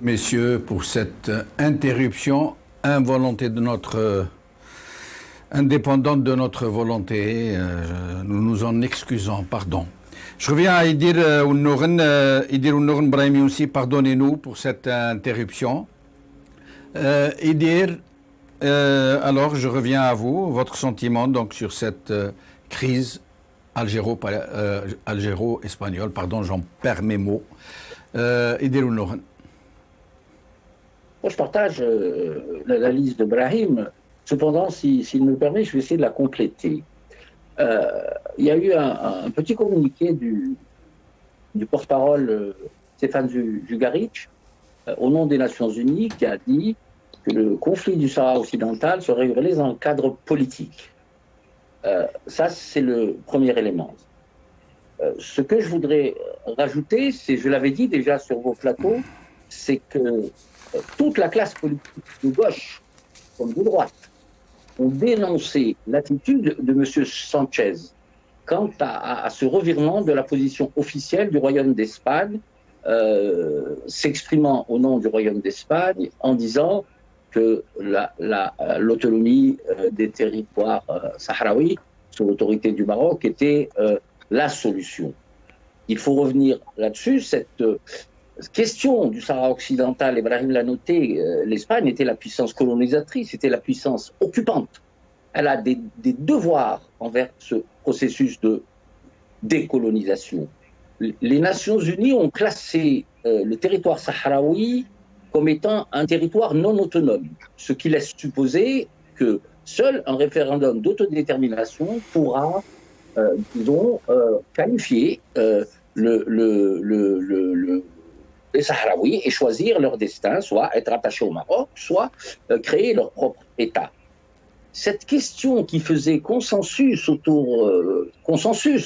messieurs, pour cette interruption involontaire de notre indépendante de notre volonté. Nous nous en excusons, pardon. Je reviens à Idir Ounourn Brahimi aussi, pardonnez-nous pour cette interruption. Idir, alors je reviens à vous, votre sentiment donc sur cette crise algéro-espagnole, pardon, j'en perds mes mots. Idir Ounourn. Moi, je partage l'analyse de Brahim. Cependant, s'il me permet, je vais essayer de la compléter. Il y a eu un petit communiqué du porte-parole Stéphane Dugaric, au nom des Nations Unies, qui a dit que le conflit du Sahara occidental serait réglé dans le cadre politique. Ça, c'est le premier élément. Ce que je voudrais rajouter, c'est, je l'avais dit déjà sur vos plateaux, c'est que toute la classe politique de gauche comme de droite ont dénoncé l'attitude de M. Sanchez quant à ce revirement de la position officielle du Royaume d'Espagne, s'exprimant au nom du Royaume d'Espagne en disant que l'autonomie des territoires sahraouis sous l'autorité du Maroc était la solution. Il faut revenir là-dessus. Cette question du Sahara occidental, Ibrahim l'a noté, l'Espagne était la puissance colonisatrice, était la puissance occupante. Elle a des devoirs envers ce processus de décolonisation. Les Nations Unies ont classé le territoire sahraoui comme étant un territoire non autonome, ce qui laisse supposer que seul un référendum d'autodétermination pourra, qualifier les Sahraouis et choisir leur destin, soit être attachés au Maroc, soit créer leur propre État. Cette question qui faisait consensus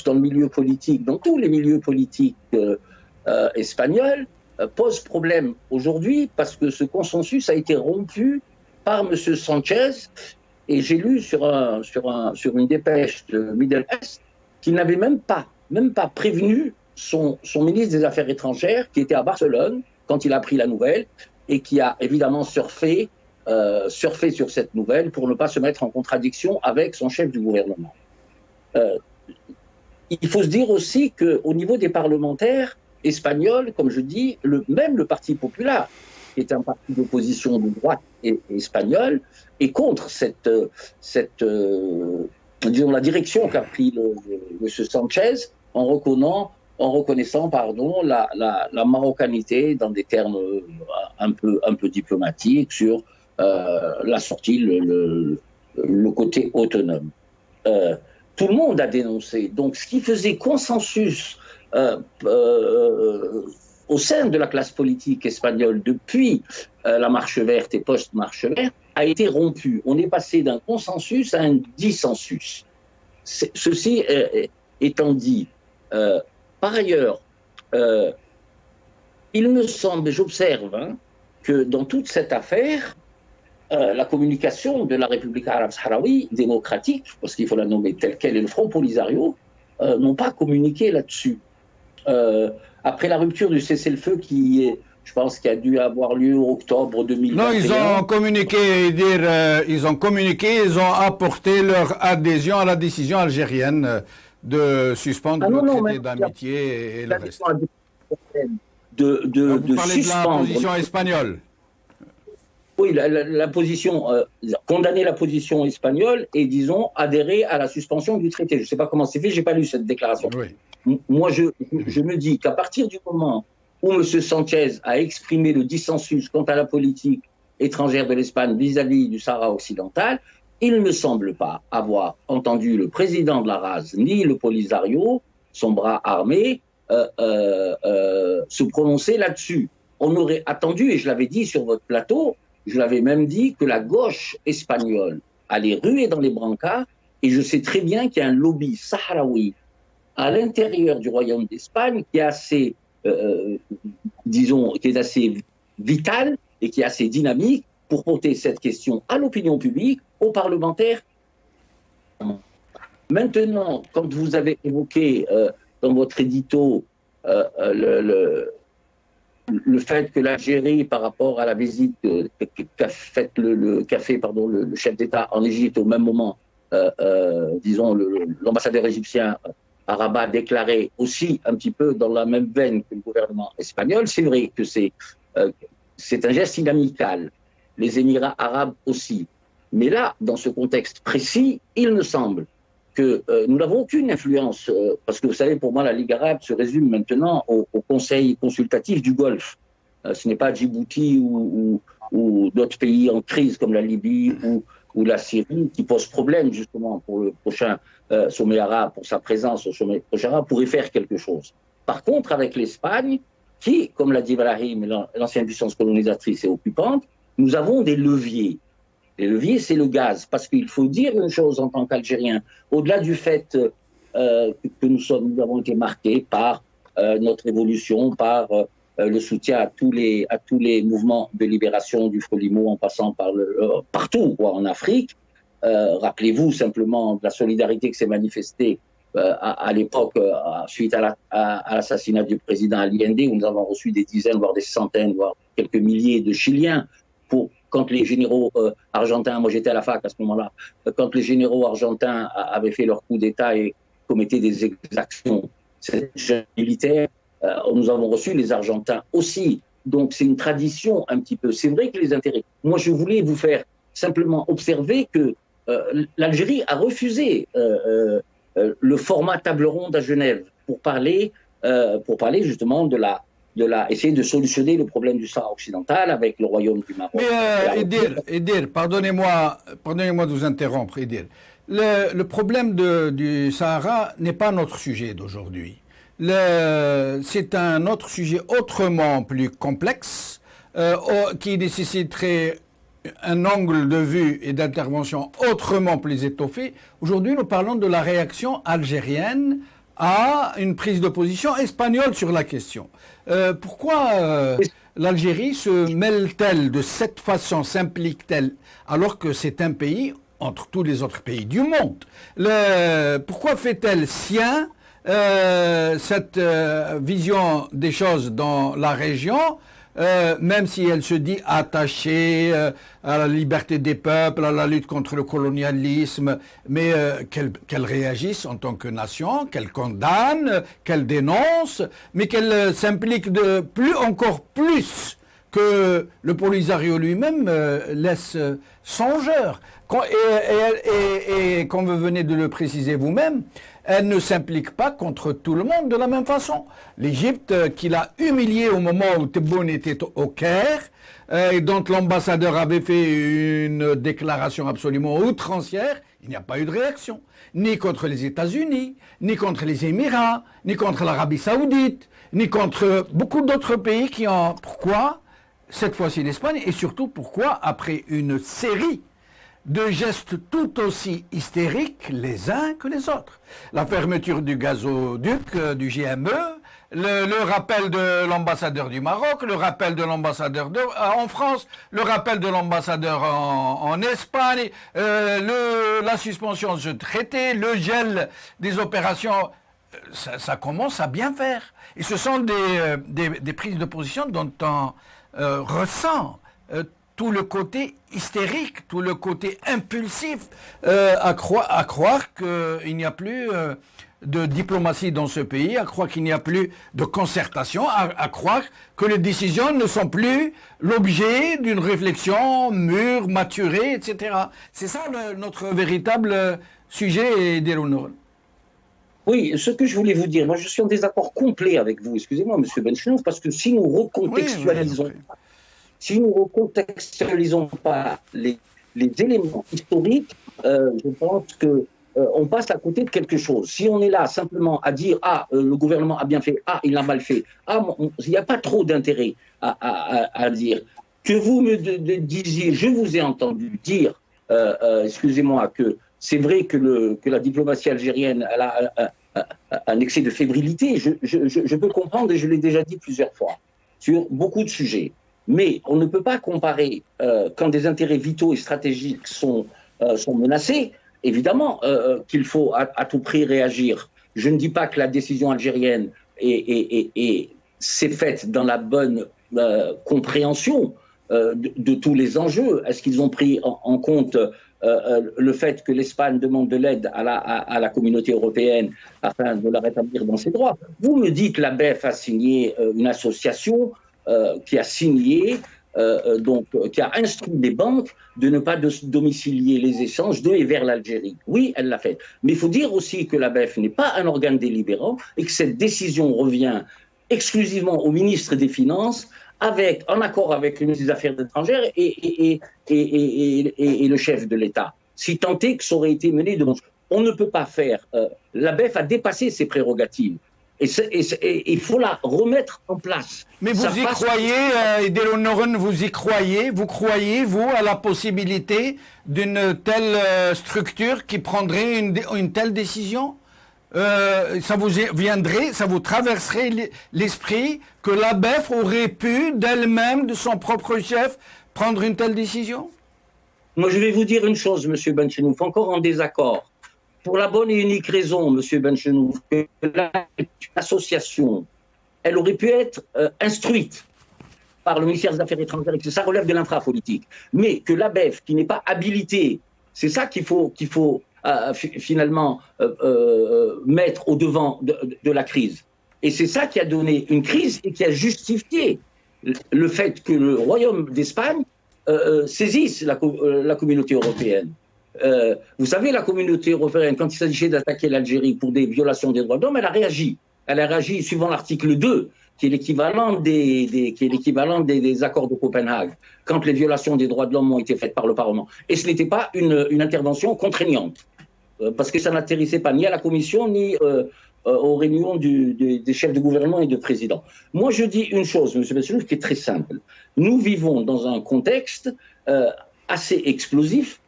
dans le milieu politique, dans tous les milieux politiques espagnols, pose problème aujourd'hui parce que ce consensus a été rompu par M. Sanchez, et j'ai lu sur une dépêche de Middle East qu'il n'avait même pas prévenu son ministre des Affaires étrangères, qui était à Barcelone quand il a appris la nouvelle, et qui a évidemment surfé sur cette nouvelle pour ne pas se mettre en contradiction avec son chef du gouvernement. Il faut se dire aussi qu'au niveau des parlementaires espagnols, comme je dis, même le Parti populaire, qui est un parti d'opposition de droite et espagnol, est contre disons, la direction qu'a pris M. Sanchez en reconnaissant la marocanité dans des termes un peu diplomatiques sur la sortie, le côté autonome. Tout le monde a dénoncé. Donc, ce qui faisait consensus au sein de la classe politique espagnole depuis la marche verte et post-marche verte a été rompu. On est passé d'un consensus à un dissensus. Ceci étant dit, par ailleurs, il me semble, j'observe, que dans toute cette affaire, la communication de la République arabe sahraoui démocratique, parce qu'il faut la nommer telle qu'elle, et le Front Polisario, n'ont pas communiqué là-dessus. Après la rupture du cessez-le-feu qui a dû avoir lieu en octobre 2021. Non, ils ont apporté leur adhésion à la décision algérienne de suspendre le traité d'amitié et le reste. Vous parlez de la position espagnole. Oui, la position, condamner la position espagnole et, disons, adhérer à la suspension du traité. Je ne sais pas comment c'est fait, je n'ai pas lu cette déclaration. Oui. Moi, je me dis qu'à partir du moment où M. Sanchez a exprimé le dissensus quant à la politique étrangère de l'Espagne vis-à-vis du Sahara occidental, il ne me semble pas avoir entendu le président de la RAS ni le Polisario, son bras armé, se prononcer là-dessus. On aurait attendu, et je l'avais dit sur votre plateau, je l'avais même dit que la gauche espagnole allait ruer dans les brancards, et je sais très bien qu'il y a un lobby sahraoui à l'intérieur du Royaume d'Espagne qui est assez, qui est assez vital et qui est assez dynamique pour porter cette question à l'opinion publique, aux parlementaires. Maintenant, quand vous avez évoqué dans votre édito le fait que l'Algérie, par rapport à la visite qu'a fait le chef d'État en Égypte au même moment, disons, l'ambassadeur égyptien à Rabat a déclaré aussi un petit peu dans la même veine que le gouvernement espagnol. C'est vrai que c'est un geste inamical. Les Émirats arabes aussi. Mais là, dans ce contexte précis, il me semble que nous n'avons aucune influence, parce que vous savez, pour moi, la Ligue arabe se résume maintenant au Conseil consultatif du Golfe. Ce n'est pas Djibouti ou d'autres pays en crise comme la Libye ou la Syrie qui posent problème justement pour le prochain sommet arabe, pour sa présence au sommet prochain arabe, pourrait faire quelque chose. Par contre, avec l'Espagne, qui, comme l'a dit Brahim, l'ancienne puissance colonisatrice et occupante, nous avons des leviers. Les leviers, c'est le gaz. Parce qu'il faut dire une chose en tant qu'Algériens, au-delà du fait que nous avons été marqués par notre évolution, par le soutien à tous les mouvements de libération du Frelimo en passant par partout en Afrique. Rappelez-vous simplement de la solidarité qui s'est manifestée à l'époque suite à l'assassinat du président Allende, où nous avons reçu des dizaines, voire des centaines, voire quelques milliers de Chiliens quand les généraux argentins, moi j'étais à la fac à ce moment-là, quand les généraux argentins avaient fait leur coup d'État et commettaient des exactions militaires, nous avons reçu les Argentins aussi. Donc c'est une tradition un petit peu. C'est vrai que les intérêts... Moi je voulais vous faire simplement observer que l'Algérie a refusé le format table ronde à Genève pour parler justement essayer de solutionner le problème du Sahara occidental avec le royaume du Maroc. Mais Edir, pardonnez-moi de vous interrompre, Edir. Le problème du Sahara n'est pas notre sujet d'aujourd'hui. C'est un autre sujet autrement plus complexe qui nécessiterait un angle de vue et d'intervention autrement plus étoffé. Aujourd'hui, nous parlons de la réaction algérienne à une prise de position espagnole sur la question. Pourquoi l'Algérie se mêle-t-elle de cette façon, s'implique-t-elle, alors que c'est un pays entre tous les autres pays du monde? Pourquoi fait-elle sien cette vision des choses dans la région, même si elle se dit attachée à la liberté des peuples, à la lutte contre le colonialisme, mais qu'elle réagisse en tant que nation, qu'elle condamne, qu'elle dénonce, mais qu'elle s'implique encore plus que le Polisario lui-même laisse songeur. Et comme vous venez de le préciser vous-même, elle ne s'implique pas contre tout le monde de la même façon. L'Égypte, qui l'a humiliée au moment où Tebboune était au Caire, et dont l'ambassadeur avait fait une déclaration absolument outrancière, il n'y a pas eu de réaction. Ni contre les États-Unis, ni contre les Émirats, ni contre l'Arabie Saoudite, ni contre beaucoup d'autres pays qui ont... Pourquoi cette fois-ci l'Espagne? Et surtout, pourquoi, après une série de gestes tout aussi hystériques les uns que les autres? La fermeture du gazoduc, du GME, le rappel de l'ambassadeur du Maroc, le rappel de l'ambassadeur en France, le rappel de l'ambassadeur en Espagne, la suspension de ce traité, le gel des opérations, ça commence à bien faire. Et ce sont des prises de position dont on ressent tout le côté hystérique, tout le côté impulsif, à croire qu'il n'y a plus de diplomatie dans ce pays, à croire qu'il n'y a plus de concertation, à croire que les décisions ne sont plus l'objet d'une réflexion mûre, maturée, etc. C'est ça notre véritable sujet, Derounour. Oui, ce que je voulais vous dire, moi je suis en désaccord complet avec vous, excusez-moi M. Benchenouf, parce que si nous recontextualisons... Si nous ne recontextualisons pas les éléments historiques, je pense qu'on passe à côté de quelque chose. Si on est là simplement à dire « Ah, le gouvernement a bien fait, ah, il a mal fait », il n'y a pas trop d'intérêt à dire. Que vous me disiez, je vous ai entendu dire, excusez-moi, que c'est vrai que la diplomatie algérienne a un excès de fébrilité. Je peux comprendre, et je l'ai déjà dit plusieurs fois, sur beaucoup de sujets. Mais on ne peut pas comparer quand des intérêts vitaux et stratégiques sont menacés, évidemment qu'il faut à tout prix réagir. Je ne dis pas que la décision algérienne s'est faite dans la bonne compréhension de tous les enjeux. Est-ce qu'ils ont pris en compte le fait que l'Espagne demande de l'aide à la communauté européenne afin de la rétablir dans ses droits? Vous me dites que la BEF a signé une association qui a signé, qui a instruit les banques de ne pas domicilier les échanges de et vers l'Algérie. Oui, elle l'a fait. Mais il faut dire aussi que la BEF n'est pas un organe délibérant et que cette décision revient exclusivement au ministre des Finances, en accord avec le ministre des Affaires étrangères et le chef de l'État. Si tant est que ça aurait été mené de bon. On ne peut pas faire. La BEF a dépassé ses prérogatives. Et il faut la remettre en place. Mais vous y croyez, Idel Onuren, vous y croyez? Vous croyez, vous, à la possibilité d'une telle structure qui prendrait une telle décision? Ça vous viendrait, ça vous traverserait l'esprit que la BEF aurait pu, d'elle-même, de son propre chef, prendre une telle décision? Moi, je vais vous dire une chose, M. Benchenouf, encore en désaccord. Pour la bonne et unique raison, M. Benchenouf, que l'association, elle aurait pu être instruite par le ministère des Affaires étrangères, et que ça relève de l'infrapolitique. Mais que la BEF, qui n'est pas habilitée, c'est ça qu'il faut finalement mettre au devant de la crise. Et c'est ça qui a donné une crise et qui a justifié le fait que le Royaume d'Espagne saisisse la communauté européenne. Vous savez, la communauté européenne, quand il s'agissait d'attaquer l'Algérie pour des violations des droits de l'homme, elle a réagi. Elle a réagi suivant l'article 2, qui est l'équivalent des accords de Copenhague, quand les violations des droits de l'homme ont été faites par le Parlement. Et ce n'était pas une intervention contraignante, parce que ça n'atterrissait pas ni à la Commission, ni aux réunions des chefs de gouvernement et de président. Moi, je dis une chose, M. Benchenouf, qui est très simple. Nous vivons dans un contexte assez explosif,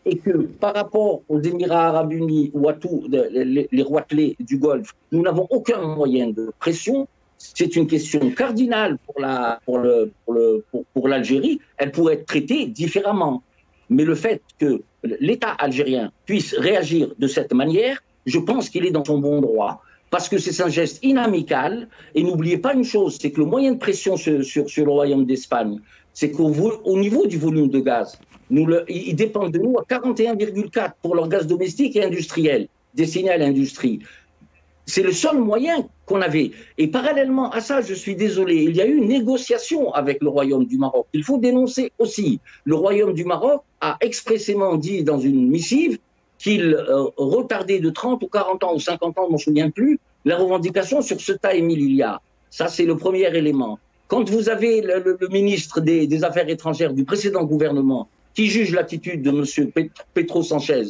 et que par rapport aux Émirats arabes unis ou à tous les rois clés du Golfe, nous n'avons aucun moyen de pression. C'est une question cardinale pour l'Algérie. Elle pourrait être traitée différemment. Mais le fait que l'État algérien puisse réagir de cette manière, je pense qu'il est dans son bon droit. Parce que c'est un geste inamical. Et n'oubliez pas une chose, c'est que le moyen de pression sur le Royaume d'Espagne, c'est qu'au niveau du volume de gaz, ils dépendent de nous à 41,4 pour leur gaz domestique et industriel, destiné à l'industrie. C'est le seul moyen qu'on avait. Et parallèlement à ça, je suis désolé, il y a eu une négociation avec le Royaume du Maroc. Il faut dénoncer aussi. Le Royaume du Maroc a expressément dit dans une missive qu'il retardait de 30 ou 40 ans ou 50 ans, je ne m'en souviens plus, la revendication sur Ceuta et Melilla. Ça, c'est le premier élément. Quand vous avez le ministre des Affaires étrangères du précédent gouvernement qui juge l'attitude de M. Pedro Sanchez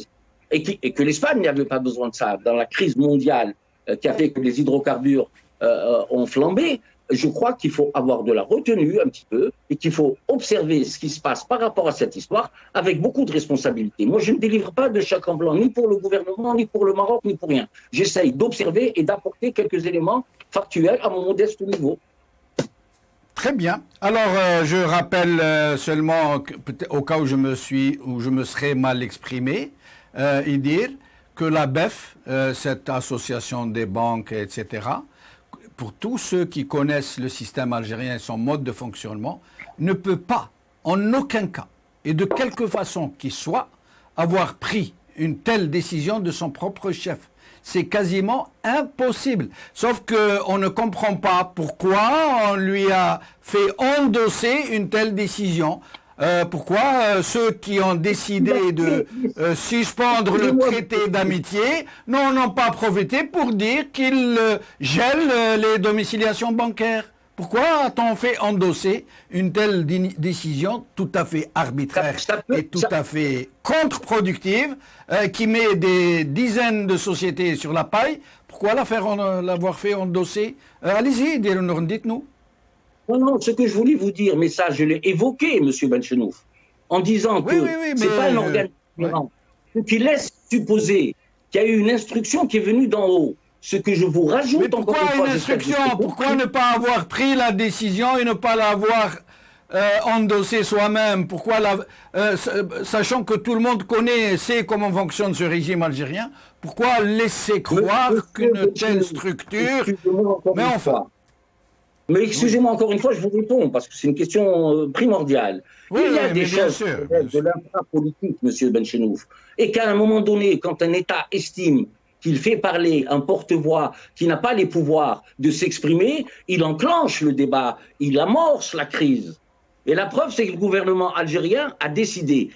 et que l'Espagne n'avait pas besoin de ça dans la crise mondiale qui a fait que les hydrocarbures ont flambé, je crois qu'il faut avoir de la retenue un petit peu et qu'il faut observer ce qui se passe par rapport à cette histoire avec beaucoup de responsabilité. Moi, je ne délivre pas de chèque en blanc ni pour le gouvernement, ni pour le Maroc, ni pour rien. J'essaye d'observer et d'apporter quelques éléments factuels à mon modeste niveau. Très bien. Alors, je rappelle seulement, au cas où je me serais mal exprimé, et dire que la BEF, cette association des banques, etc., pour tous ceux qui connaissent le système algérien et son mode de fonctionnement, ne peut pas, en aucun cas, et de quelque façon qu'il soit, avoir pris une telle décision de son propre chef. C'est quasiment impossible. Sauf qu'on ne comprend pas pourquoi on lui a fait endosser une telle décision. Pourquoi ceux qui ont décidé de suspendre le traité d'amitié n'ont pas profité pour dire qu'ils gèlent les domiciliations bancaires? Pourquoi a-t-on fait endosser une telle décision tout à fait arbitraire et tout à fait contre-productive qui met des dizaines de sociétés sur la paille? Pourquoi l'avoir fait endosser? Allez-y, dites-nous. Non, ce que je voulais vous dire, mais ça, je l'ai évoqué, M. Benchenouf, en disant que ce n'est pas un organe qui laisse supposer qu'il y a eu une instruction qui est venue d'en haut. Ce que je vous rajoute mais pourquoi encore une fois, une instruction? Pourquoi ne pas avoir pris la décision et ne pas l'avoir endossée soi-même? Pourquoi sachant que tout le monde sait comment fonctionne ce régime algérien, pourquoi laisser croire qu'une telle structure... Mais enfin... Mais excusez-moi encore une fois, je vous réponds, parce que c'est une question primordiale. Oui, il y a des choses de l'infrapolitique, M. Benchenouf, et qu'à un moment donné, quand un État estime qu'il fait parler un porte-voix qui n'a pas les pouvoirs de s'exprimer, il enclenche le débat, il amorce la crise. Et la preuve, c'est que le gouvernement algérien a décidé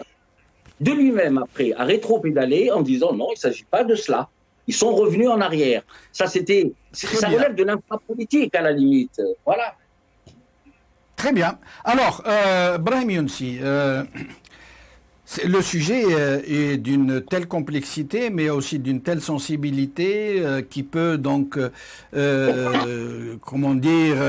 de lui-même, après, à rétro-pédaler en disant non, il ne s'agit pas de cela. Ils sont revenus en arrière. Ça relève de l'infrapolitique, à la limite. Voilà. Très bien. Alors, Brahim Younsi, le sujet est d'une telle complexité, mais aussi d'une telle sensibilité qui peut donc, comment dire,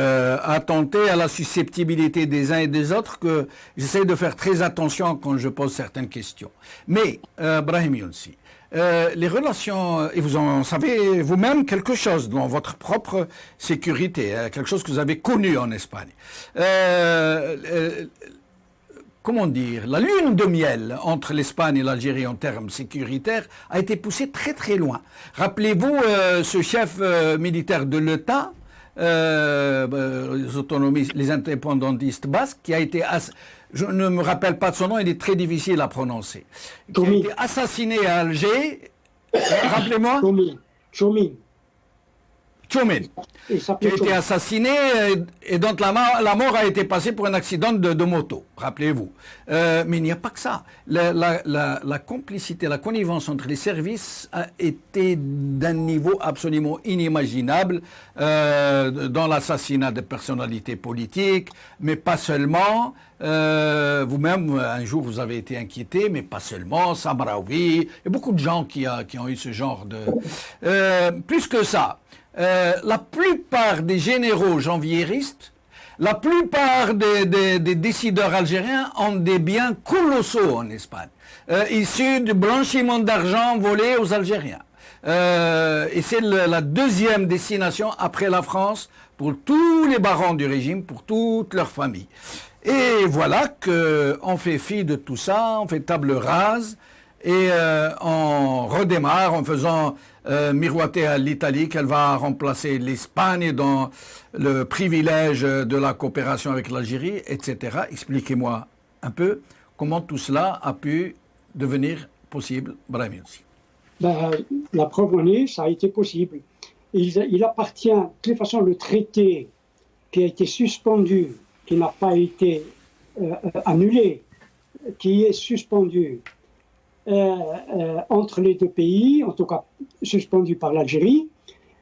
attenter à la susceptibilité des uns et des autres, que j'essaie de faire très attention quand je pose certaines questions. Mais, Brahim Younsi, les relations, et vous en savez vous-même quelque chose dans votre propre sécurité, quelque chose que vous avez connu en Espagne. Comment dire, la lune de miel entre l'Espagne et l'Algérie en termes sécuritaires a été poussée très très loin. Rappelez-vous ce chef militaire de l'État, les indépendantistes basques, qui a été, je ne me rappelle pas de son nom, il est très difficile à prononcer, qui a été assassiné à Alger, rappelez-moi. Tchomin. Qui a été assassiné et dont la mort a été passée pour un accident de moto, rappelez-vous. Mais il n'y a pas que ça. La complicité, la connivence entre les services a été d'un niveau absolument inimaginable dans l'assassinat de personnalités politiques, mais pas seulement. Vous-même, un jour, vous avez été inquiété, mais pas seulement. Samraoui, il y a beaucoup de gens qui ont eu ce genre de... plus que ça. La plupart des généraux janvieristes, la plupart des décideurs algériens ont des biens colossaux en Espagne, issus du blanchiment d'argent volé aux Algériens. Et c'est la deuxième destination après la France pour tous les barons du régime, pour toute leur famille. Et voilà qu'on fait fi de tout ça, on fait table rase et on redémarre en faisant miroiter à l'Italie qu'elle va remplacer l'Espagne dans le privilège de la coopération avec l'Algérie, etc. Expliquez-moi un peu comment tout cela a pu devenir possible, Brahim Younsi. La preuve en est, ça a été possible. Il appartient, de toute façon, le traité qui a été suspendu, qui n'a pas été annulé, qui est suspendu entre les deux pays, en tout cas suspendu par l'Algérie,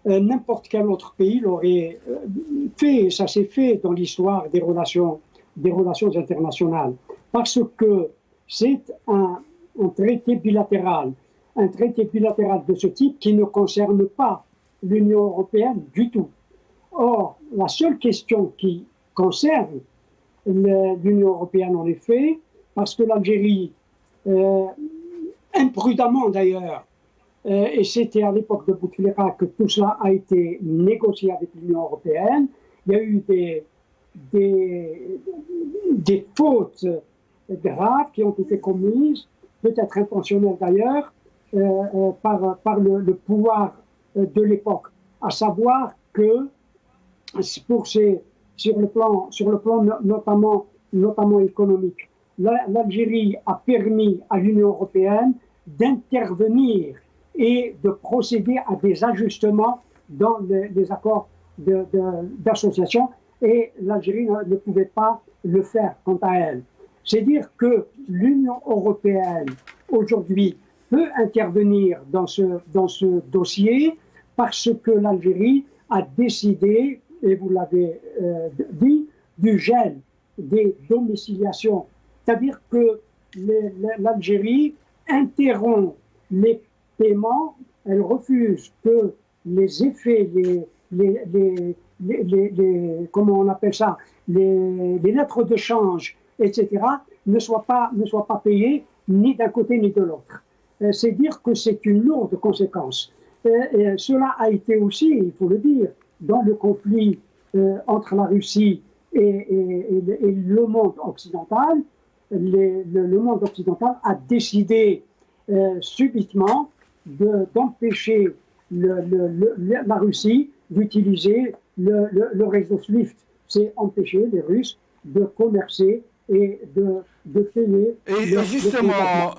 n'importe quel autre pays l'aurait fait. Ça s'est fait dans l'histoire des relations internationales, parce que c'est un traité bilatéral de ce type qui ne concerne pas l'Union européenne du tout. Or, la seule question qui concerne l'Union européenne, en effet, parce que l'Algérie, imprudemment d'ailleurs, et c'était à l'époque de Bouteflika que tout cela a été négocié avec l'Union européenne, il y a eu des fautes graves qui ont été commises, peut-être intentionnelles d'ailleurs, par le pouvoir de l'époque, à savoir que sur le plan notamment économique, l'Algérie a permis à l'Union européenne d'intervenir et de procéder à des ajustements dans les accords d'association, et l'Algérie ne pouvait pas le faire quant à elle. C'est dire que l'Union européenne aujourd'hui peut intervenir dans ce dossier parce que l'Algérie a décidé, et vous l'avez dit, du gel des domiciliations. C'est-à-dire que l'Algérie interrompt les paiements, elle refuse que les effets, comment on appelle ça, les lettres de change, etc., ne soient pas payés ni d'un côté ni de l'autre. C'est dire que c'est une lourde conséquence. Et cela a été aussi, il faut le dire, dans le conflit entre la Russie et le monde occidental. Le monde occidental a décidé subitement d'empêcher la Russie d'utiliser le réseau SWIFT c'est empêcher les Russes de commercer et de payer. Et justement,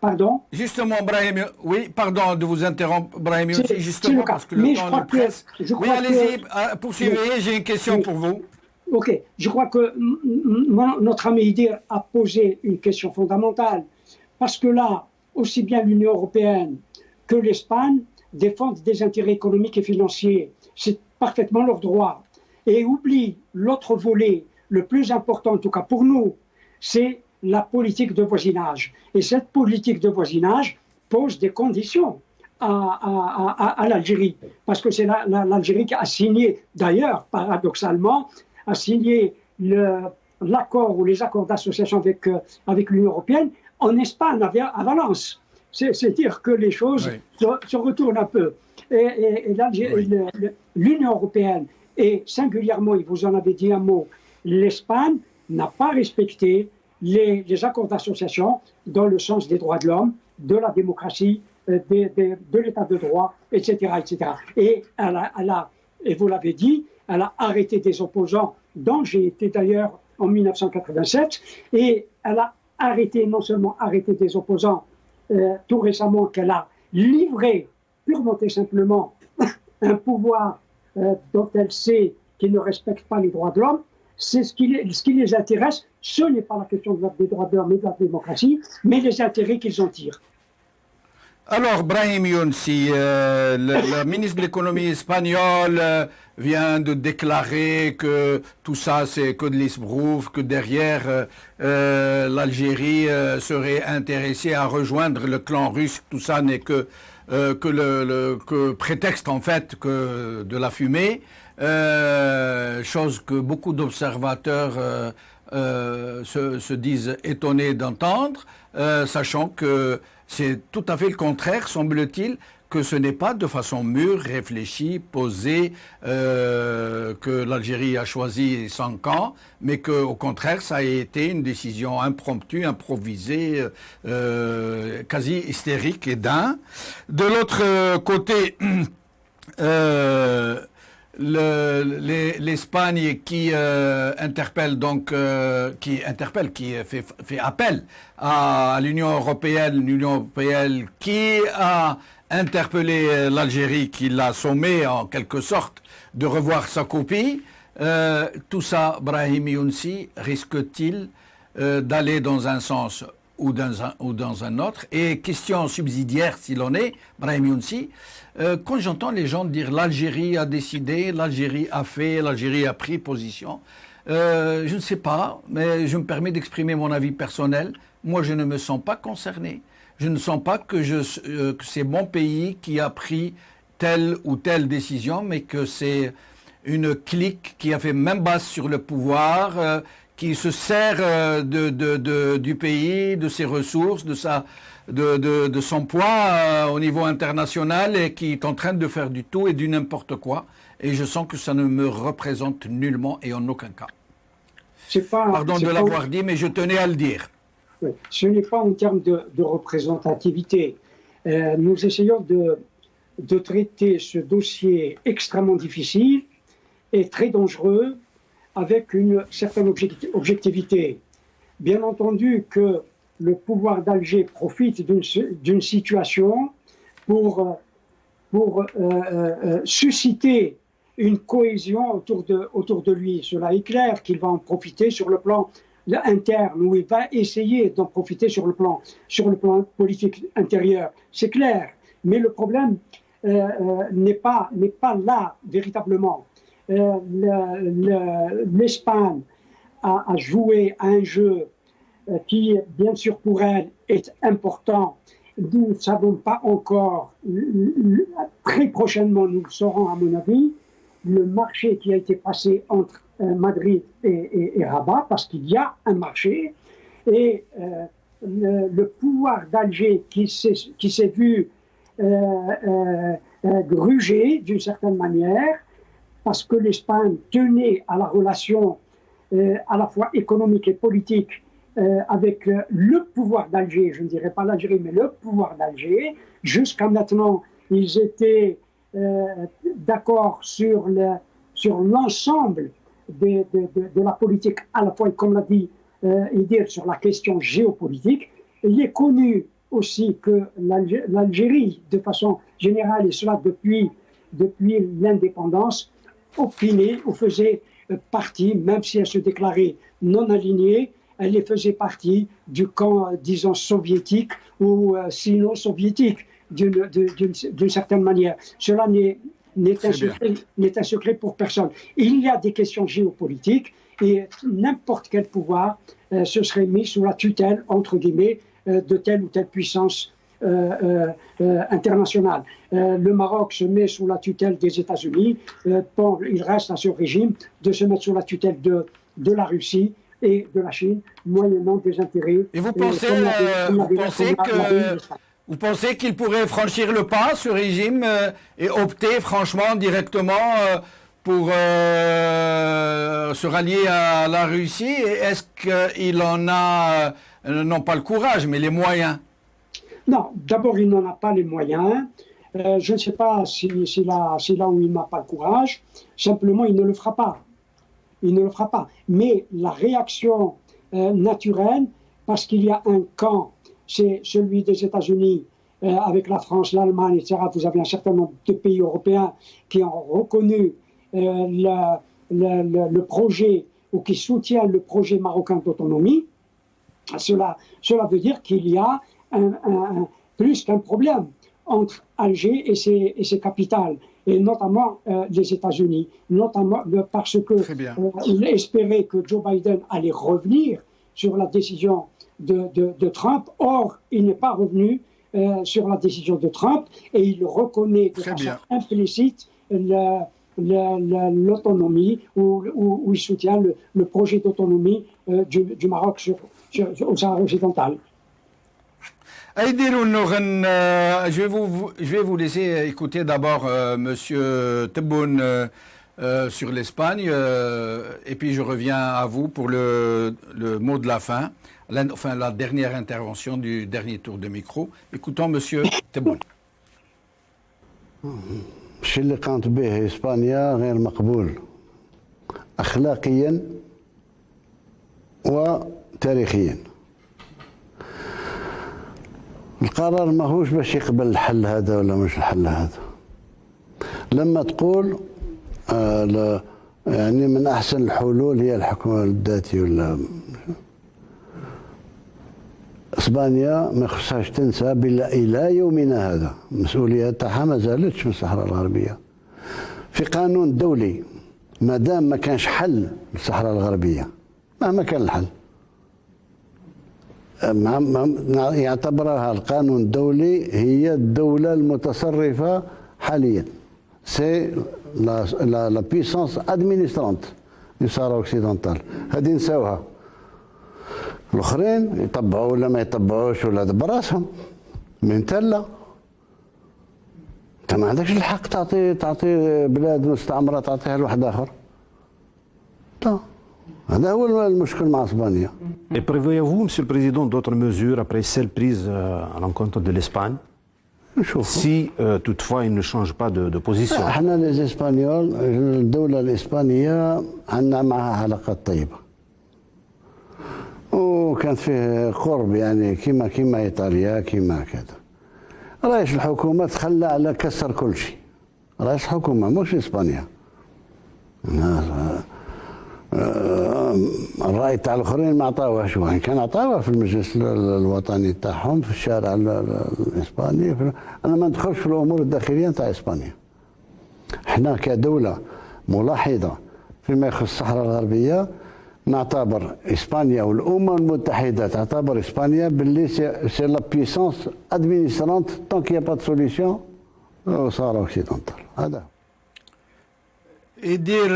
pardon. Justement, Brahim, oui, pardon de vous interrompre, Brahim, justement parce que le temps nous presse. Oui, allez-y, poursuivez, j'ai une question pour vous. Ok, je crois que notre ami Idir a posé une question fondamentale, parce que là, aussi bien l'Union européenne que l'Espagne défendent des intérêts économiques et financiers. C'est parfaitement leur droit. Et oublient l'autre volet, le plus important en tout cas pour nous, c'est la politique de voisinage. Et cette politique de voisinage pose des conditions à l'Algérie, parce que c'est l'Algérie qui a signé, d'ailleurs, paradoxalement, a signé l'accord ou les accords d'association avec l'Union européenne en Espagne, à Valence. C'est dire que les choses se retournent un peu. Et l'Union européenne, et singulièrement, et vous en avez dit un mot, l'Espagne n'a pas respecté les accords d'association dans le sens des droits de l'homme, de la démocratie, de l'état de droit, etc. etc. Et et vous l'avez dit, elle a arrêté des opposants, dont j'ai été d'ailleurs en 1987, et elle a non seulement arrêté des opposants tout récemment, qu'elle a livré purement et simplement un pouvoir dont elle sait qu'il ne respecte pas les droits de l'homme. C'est ce qui les intéresse. Ce n'est pas la question des droits de l'homme et de la démocratie, mais les intérêts qu'ils en tirent. Alors, Brahim Younsi, le ministre de l'économie espagnol vient de déclarer que tout ça, c'est que de l'esbrouf, que derrière, l'Algérie serait intéressée à rejoindre le clan russe. Tout ça n'est que prétexte, en fait, que de la fumée. Chose que beaucoup d'observateurs se disent étonnés d'entendre, sachant que c'est tout à fait le contraire, semble-t-il, que ce n'est pas de façon mûre, réfléchie, posée, que l'Algérie a choisi son camp, mais qu'au contraire, ça a été une décision impromptue, improvisée, quasi hystérique et d'un. De l'autre côté, l'Espagne qui interpelle donc, qui fait appel à l'Union européenne qui a interpellé l'Algérie, qui l'a sommé en quelque sorte de revoir sa copie. Tout ça, Brahim Younsi, risque-t-il d'aller dans un sens ou dans un autre? Et question subsidiaire s'il en est, Brahim Younsi, quand j'entends les gens dire l'Algérie a décidé, l'Algérie a fait, l'Algérie a pris position, je ne sais pas, mais je me permets d'exprimer mon avis personnel. Moi, je ne me sens pas concerné. Je ne sens pas que c'est mon pays qui a pris telle ou telle décision, mais que c'est une clique qui a fait main basse sur le pouvoir, qui se sert du pays, de ses ressources, de son poids au niveau international et qui est en train de faire du tout et du n'importe quoi. Et je sens que ça ne me représente nullement et en aucun cas. Pardon de l'avoir dit, mais je tenais à le dire. Oui, ce n'est pas en termes de représentativité. Nous essayons de traiter ce dossier extrêmement difficile et très dangereux avec une certaine objectivité. Bien entendu que le pouvoir d'Alger profite d'une situation pour susciter une cohésion autour de lui. Cela est clair qu'il va en profiter sur le plan interne, où il va essayer d'en profiter sur le plan politique intérieur. C'est clair. Mais le problème n'est pas là véritablement. L'Espagne a joué à un jeu qui, bien sûr, pour elle, est important. Nous ne savons pas encore, très prochainement, nous le saurons à mon avis, le marché qui a été passé entre Madrid et Rabat, parce qu'il y a un marché, et le pouvoir d'Alger qui s'est vu grugé d'une certaine manière, parce que l'Espagne tenait à la relation à la fois économique et politique avec le pouvoir d'Alger, je ne dirais pas l'Algérie, mais le pouvoir d'Alger. Jusqu'à maintenant, ils étaient d'accord sur l'ensemble de la politique, à la fois, comme l'a dit Idir, sur la question géopolitique. Il est connu aussi que l'Algérie, de façon générale, et cela depuis l'indépendance, opinait ou faisait partie, même si elle se déclarait non alignée, elle faisait partie du camp, disons, soviétique ou sinon soviétique, d'une certaine manière. Cela n'est un secret pour personne. Il y a des questions géopolitiques et n'importe quel pouvoir se serait mis sous la tutelle, entre guillemets, de telle ou telle puissance internationale. Le Maroc se met sous la tutelle des États-Unis. Bon, il reste à ce régime de se mettre sous la tutelle de la Russie et de la Chine, moyennant des intérêts. Et vous pensez qu'il pourrait franchir le pas, ce régime, et opter franchement directement pour se rallier à la Russie? Est-ce qu'il en a, non pas le courage, mais les moyens? Non, d'abord, il n'en a pas les moyens. Je ne sais pas si là où il n'a pas le courage, simplement, il ne le fera pas. Il ne le fera pas. Mais la réaction naturelle, parce qu'il y a un camp, c'est celui des États-Unis, avec la France, l'Allemagne, etc. Vous avez un certain nombre de pays européens qui ont reconnu le projet ou qui soutiennent le projet marocain d'autonomie. Cela veut dire qu'il y a plus qu'un problème entre Alger et ses capitales, et notamment les États-Unis, notamment parce qu'il espérait que Joe Biden allait revenir sur la décision de Trump. Or, il n'est pas revenu sur la décision de Trump et il reconnaît de façon implicite l'autonomie ou il soutient le projet d'autonomie du Maroc au Sahara occidental. Je vais vous laisser écouter d'abord Monsieur Tebboune sur l'Espagne et puis je reviens à vous pour le mot de la fin, la dernière intervention du dernier tour de micro. Écoutons Monsieur Tebboune. الشيء اللي قامت به إسبانيا غير مقبول أخلاقيا وتاريخيا. القرار ماهوش باش يقبل الحل هذا ولا مش الحل هذا. لما تقول يعني من أحسن الحلول هي الحكم الذاتي ولا اسبانيا ما خصهاش تنسى الى يومنا هذا مسؤوليتها ما زالتش في الصحراء الغربيه. في قانون دولي ما دام ما كانش حل للصحراء الغربيه مهما كان الحل يعتبرها القانون الدولي هي الدوله المتصرفه حاليا. سي لا بيسونس ادمينسترانت دو سارا اوكسيدونتال. هذه نساوها. الاخرين يطبعوا ولا ما يطبعوش ولا براسهم. من انت لا انت ما عندكش الحق تعطي بلاد مستعمره تعطيها لواحد اخر. لا هذا هو المشكل مع اسبانيا. Et prévoyez-vous, Monsieur le Président, d'autres mesures après celles prises à l'encontre de l'Espagne, si toutefois il ne change pas de position? احنا الاسبانيول الدوله الاسبانيه عندنا معها علاقات طيبه. وكان فيه قرب يعني كيما ايطاليا كيما كذا. رئيس الحكومه تخلى على كسر كل شيء. رئيس الحكومه مش اسبانيا. الراي تاع الاخرين ما عطاوهش وين كان عطاوه في المجلس الوطني تاعهم في الشارع الاسباني. انا ما ندخلش في الامور الداخليه تاع اسبانيا. احنا كدوله ملاحظه فيما يخص الصحراء الغربيه نعتبر اسبانيا والامم المتحده تعتبر اسبانيا باللي سي لا بيسونس ادمينسترانت طون كي با دو سوليسيون او صار اوكسيدونتال. هذا Et dire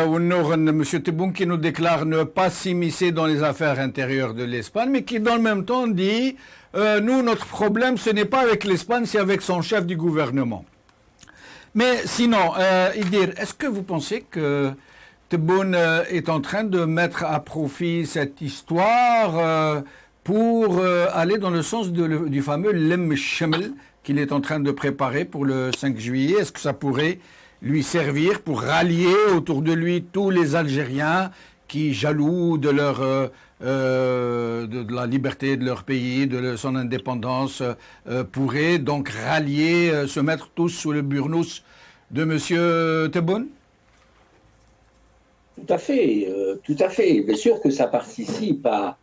M. Tebboune qui nous déclare ne pas s'immiscer dans les affaires intérieures de l'Espagne, mais qui dans le même temps dit nous, notre problème, ce n'est pas avec l'Espagne, c'est avec son chef du gouvernement. Mais sinon, Idir, est-ce que vous pensez que Tebboune est en train de mettre à profit cette histoire pour aller dans le sens du fameux Lem Shemel qu'il est en train de préparer pour le 5 juillet? Est-ce que ça pourrait lui servir pour rallier autour de lui tous les Algériens qui, jaloux de de la liberté de leur pays, de son indépendance, pourraient donc rallier, se mettre tous sous le burnous de M. Tebboune? Tout à fait, tout à fait. Bien sûr que ça participe à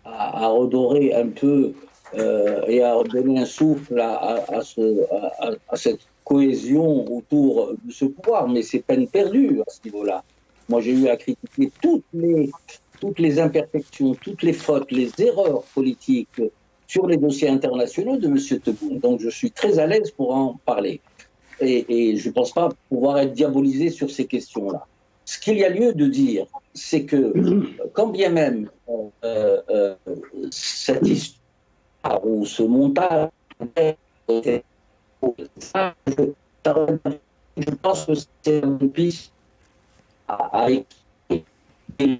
redorer un peu et à donner un souffle à cette cohésion autour de ce pouvoir, mais c'est peine perdue à ce niveau-là. Moi, j'ai eu à critiquer toutes les imperfections, toutes les fautes, les erreurs politiques sur les dossiers internationaux de M. Tebboune. Donc, je suis très à l'aise pour en parler. Et je ne pense pas pouvoir être diabolisé sur ces questions-là. Ce qu'il y a lieu de dire, c'est que, quand bien même cette histoire ou ce montage, je pense que c'est un piste à écrire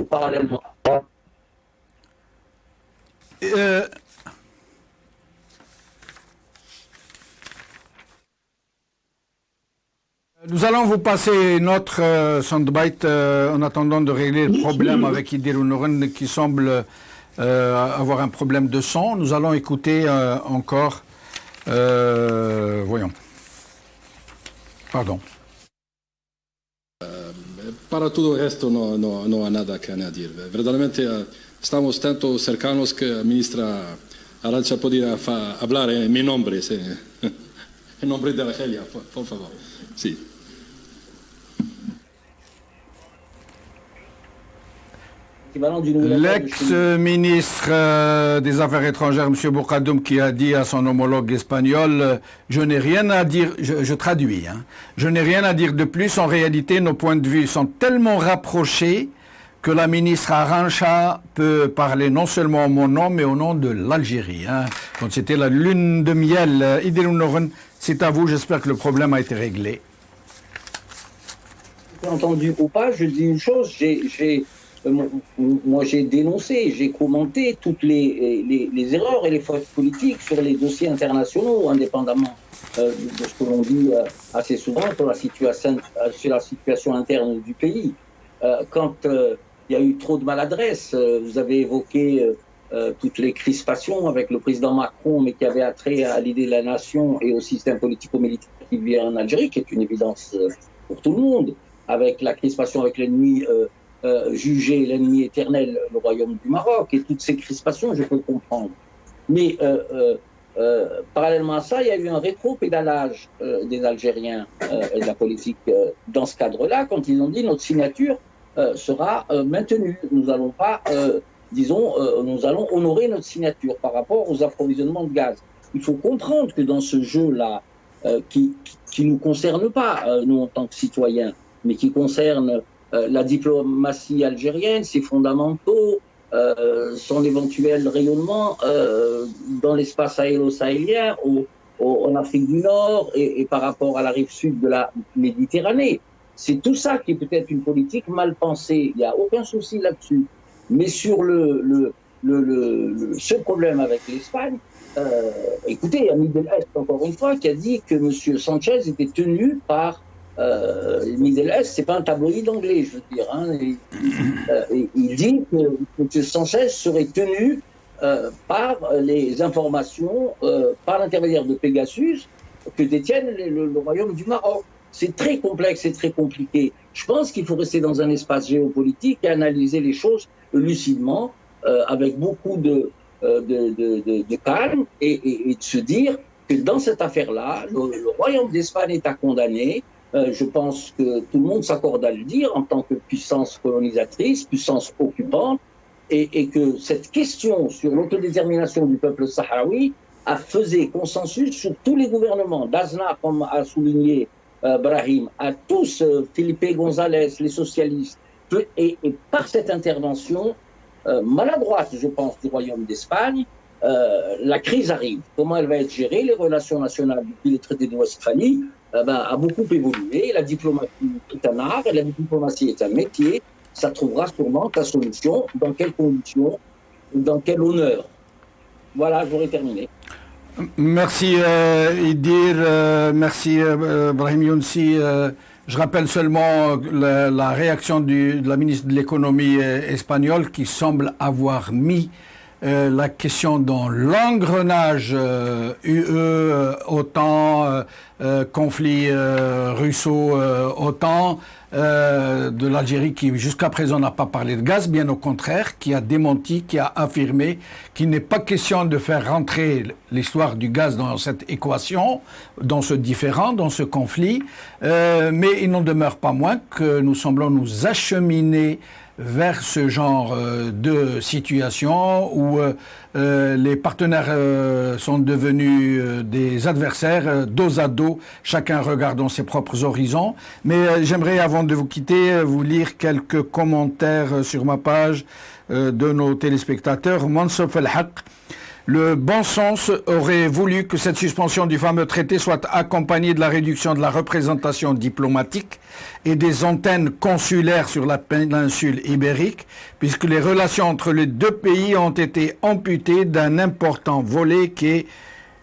parallèlement. Nous allons vous passer notre soundbite en attendant de régler le problème avec Idir Nouren qui semble avoir un problème de son. Nous allons écouter encore. Voyons. Pardon. Para todo el resto no hay nada que añadir. Verdaderamente estamos tanto cercanos que la ministra Arantxa podría hablar en mi nombre, en nombre de Argelia, por favor. Sí. L'ex-ministre des Affaires étrangères, M. Bourkadoum, qui a dit à son homologue espagnol « Je n'ai rien à dire », je traduis, hein, « Je n'ai rien à dire de plus, en réalité nos points de vue sont tellement rapprochés que la ministre Arantxa peut parler non seulement en mon nom, mais au nom de l'Algérie. Hein. » Donc c'était la lune de miel. Idir Nouren, c'est à vous, j'espère que le problème a été réglé. Entendu ou pas, je dis une chose, moi j'ai dénoncé, j'ai commenté toutes les erreurs et les fautes politiques sur les dossiers internationaux, indépendamment de ce que l'on dit assez souvent sur la situation interne du pays. Quand il y a eu trop de maladresse, vous avez évoqué toutes les crispations avec le président Macron, mais qui avait attrait à l'idée de la nation et au système politico-militaire qui vit en Algérie, qui est une évidence pour tout le monde, avec la crispation avec l'ennemi jugé, l'ennemi éternel, le royaume du Maroc, et toutes ces crispations, je peux comprendre. Mais parallèlement à ça, il y a eu un rétro-pédalage des Algériens et de la politique dans ce cadre-là, quand ils ont dit notre signature sera maintenue. Nous n'allons pas, nous allons honorer notre signature par rapport aux approvisionnements de gaz. Il faut comprendre que dans ce jeu-là, qui nous concerne pas, nous en tant que citoyens, mais qui concerne la diplomatie algérienne, ses fondamentaux, son éventuel rayonnement dans l'espace sahélo-sahélien, en Afrique du Nord et par rapport à la rive sud de la Méditerranée. C'est tout ça qui est peut-être une politique mal pensée, il n'y a aucun souci là-dessus. Mais sur ce problème avec l'Espagne, écoutez, il y a Middle East, encore une fois, qui a dit que M. Sanchez était tenu par Middle East, c'est pas un tabloïd anglais, je veux dire. Hein, il dit que M. Sanchez serait tenu par les informations, par l'intermédiaire de Pegasus, que détiennent le royaume du Maroc. C'est très complexe et très compliqué. Je pense qu'il faut rester dans un espace géopolitique et analyser les choses lucidement, avec beaucoup de calme, et de se dire que dans cette affaire-là, le royaume d'Espagne est à condamner. Je pense que tout le monde s'accorde à le dire en tant que puissance colonisatrice, puissance occupante, et que cette question sur l'autodétermination du peuple sahraoui a fait consensus sur tous les gouvernements, d'Aznar, comme a souligné Brahim, à tous, Felipe González, les socialistes, et par cette intervention maladroite, je pense, du Royaume d'Espagne, la crise arrive. Comment elle va être gérée? Les relations nationales depuis les traités de Westphalie a beaucoup évolué. La diplomatie est un art, et la diplomatie est un métier. Ça trouvera sûrement ta solution. Dans quelles conditions? Dans quel honneur? Voilà, j'aurais terminé. Merci Idir, merci Brahim Younsi. Je rappelle seulement la réaction de la ministre de l'économie espagnole qui semble avoir mis la question dans l'engrenage UE, OTAN, conflit russo-OTAN de l'Algérie qui jusqu'à présent n'a pas parlé de gaz, bien au contraire, qui a démenti, qui a affirmé qu'il n'est pas question de faire rentrer l'histoire du gaz dans cette équation, dans ce différend, dans ce conflit, mais il n'en demeure pas moins que nous semblons nous acheminer vers ce genre de situation où les partenaires sont devenus des adversaires dos à dos, chacun regardant ses propres horizons. Mais j'aimerais, avant de vous quitter, vous lire quelques commentaires sur ma page de nos téléspectateurs. Mansouf El-Haq. Le bon sens aurait voulu que cette suspension du fameux traité soit accompagnée de la réduction de la représentation diplomatique et des antennes consulaires sur la péninsule ibérique, puisque les relations entre les deux pays ont été amputées d'un important volet qui est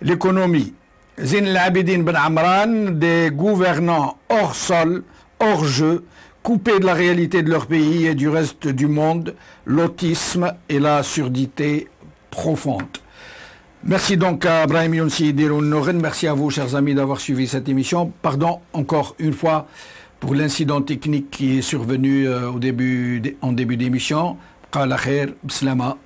l'économie. Zine El-Abidine Ben Amran, des gouvernants hors sol, hors jeu, coupés de la réalité de leur pays et du reste du monde, l'autisme et la surdité profonde. Merci donc à Brahim Younsi Diroun Noren. Merci à vous, chers amis, d'avoir suivi cette émission. Pardon encore une fois pour l'incident technique qui est survenu en début d'émission. Qala khair, bislama.